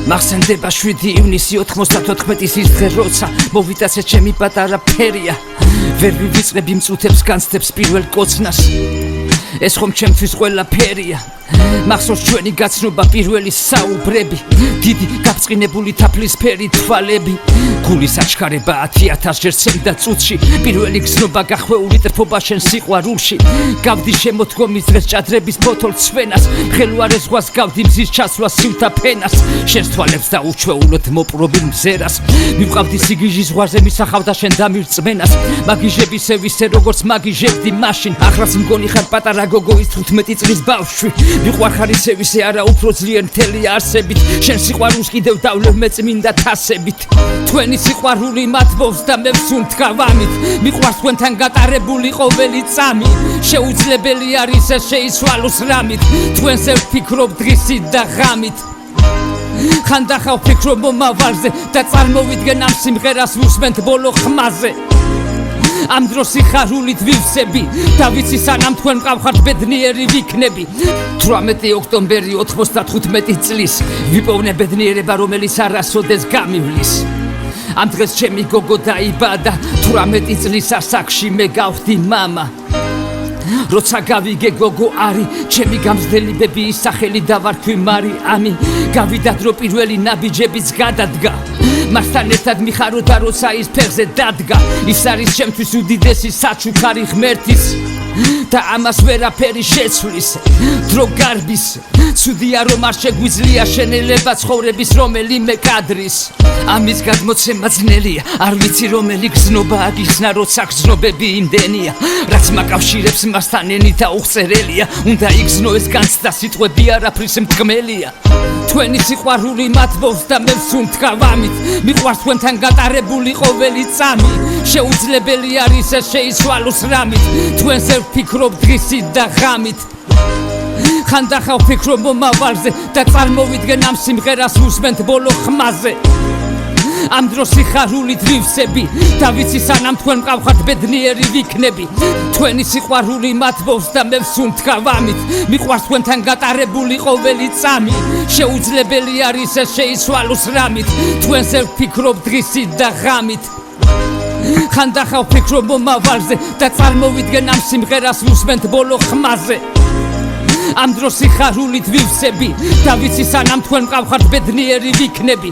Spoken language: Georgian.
მახსენდება 7 ივნისი 94-ის ის დღე როცა მოვიტაცე ჩემი პატარა ფერია ვერ ვივიწყები მწუთებს განცდებს პირველ კოცნას ეს ხომ ჩემთვის ყველა ფერია მახსოვს ჩვენი გაცნობა პირველი საუბრები დიდი გაბრწყინებული თაფლისფერი თვალები გულის აჩქარება 10,000 ჯერ ცემდა წუთში პირველი გზნობა გახვეული ტრფობა შენ სიყვარულში გავდი შემოდგომის დღეს ჭადრების ბოთოლ ცვენას ხელუარეს ზღვას გავდი მზის ჩასვლას სიუთა ფენას შენს თვალებს და უჩვეულოდ მოპრობილ მზერას მივყავდი სიგიჟის ზღვაზე მისახავდა შენ დამირწმენას მაგიჟებისე ვისე როგორც მაგიჟებდი მაშინ ახლაც მგონი ხარ პატარა გოგოის 15 წლის ბავშვი მიყვარხარ ისე ვისე არა უფრო ძლიერ მთელი არსებით შენ სიყვარულს კიდევ დავლევ მე წმინდა თასებით თქვენი სიყვარული მათბობს და მე ვსუნთქავამით მიყვარს თქვენთან გატარებული ყოველი წამი შეუძლებელი არის ეს შეიცვალოს რამით თქვენზე ვფიქრობ დღისით და ღამით ხანდახან ვფიქრობ მომავალზე და წარმოვიდგენ ამ სიმღერას ვუსმენთ ბოლო ხმაზე ამ დროს სიხარულით ვივსები და ვიცი სანამ თქვენ მყავხართ ბედნიერი ვიქნები 18 ოქტომბერი 95 წლის ვიპოვნე ბედნიერება რომელიც არასოდეს გამივლის ამ დღეს ჩემი გოგო დაიბადა 18 წლის ასაკში მე გავხდი მამა როცა გავიგე გოგო არი ჩემი გამზრდელი ბებიის სახელი დავარქვი მარიამი გავიდა დრო პირველი ნაბიჯებიც გადადგა მასთან ერთად მიხარო და როცა ის ფეხზე დადგა ის არის ჩემთვის უდიდესი საჩუქარი ღმერთის და ამას ვერაფერი შეცვლის დრო გარბის ცუდია რომ არ შეგვიძლია შენელება ცხოვრების რომელიმე კადრის ამის გადმოცემა ძნელია არ ვიცი რომელი გზნობა აგიხსნა როცა გზნობები იმდენია რაც მაკავშირებს მასთან ენი და უხწერელია უნდა იგზნო ეს განცდა სიტყვები არაფრის მდგმელია თქვენი სიყვარული მათბობს და მე ვსუნთქავამით მიყვარს თქვენთან გატარებული ყოველი წამი შეუძლებელი არის ეს შეიცვალოს რამით თქვენზე ვფიქრობ დღისით და ღამით ხანდახან ვფიქრობ მომავალზე და წარმოვიდგენ ამ სიმღერას ვუსმენთ ბოლო ხმაზე ამ დროს სიხარულით ვივსები და ვიცი სანამ თქვენ მყავხართ ბედნიერი ვიქნები თქვენი სიყვარული მათბობს და მე ვსუნთქავამით მიყვარს თქვენთან გატარებული ყოველი წამი შეუძლებელი არის ეს შეიცვალოს რამით თქვენზე ვფიქრობ დღისით და ღამით ხანდახან ვფიქრობ მომავალზე და წარმოვიდგენ ამ სიმღერას ვუსმენთ ბოლო ხმაზე ამ დროს სიხარულით ვივსები და ვიცი სანამ თქვენ მყავხართ ბედნიერი ვიქნები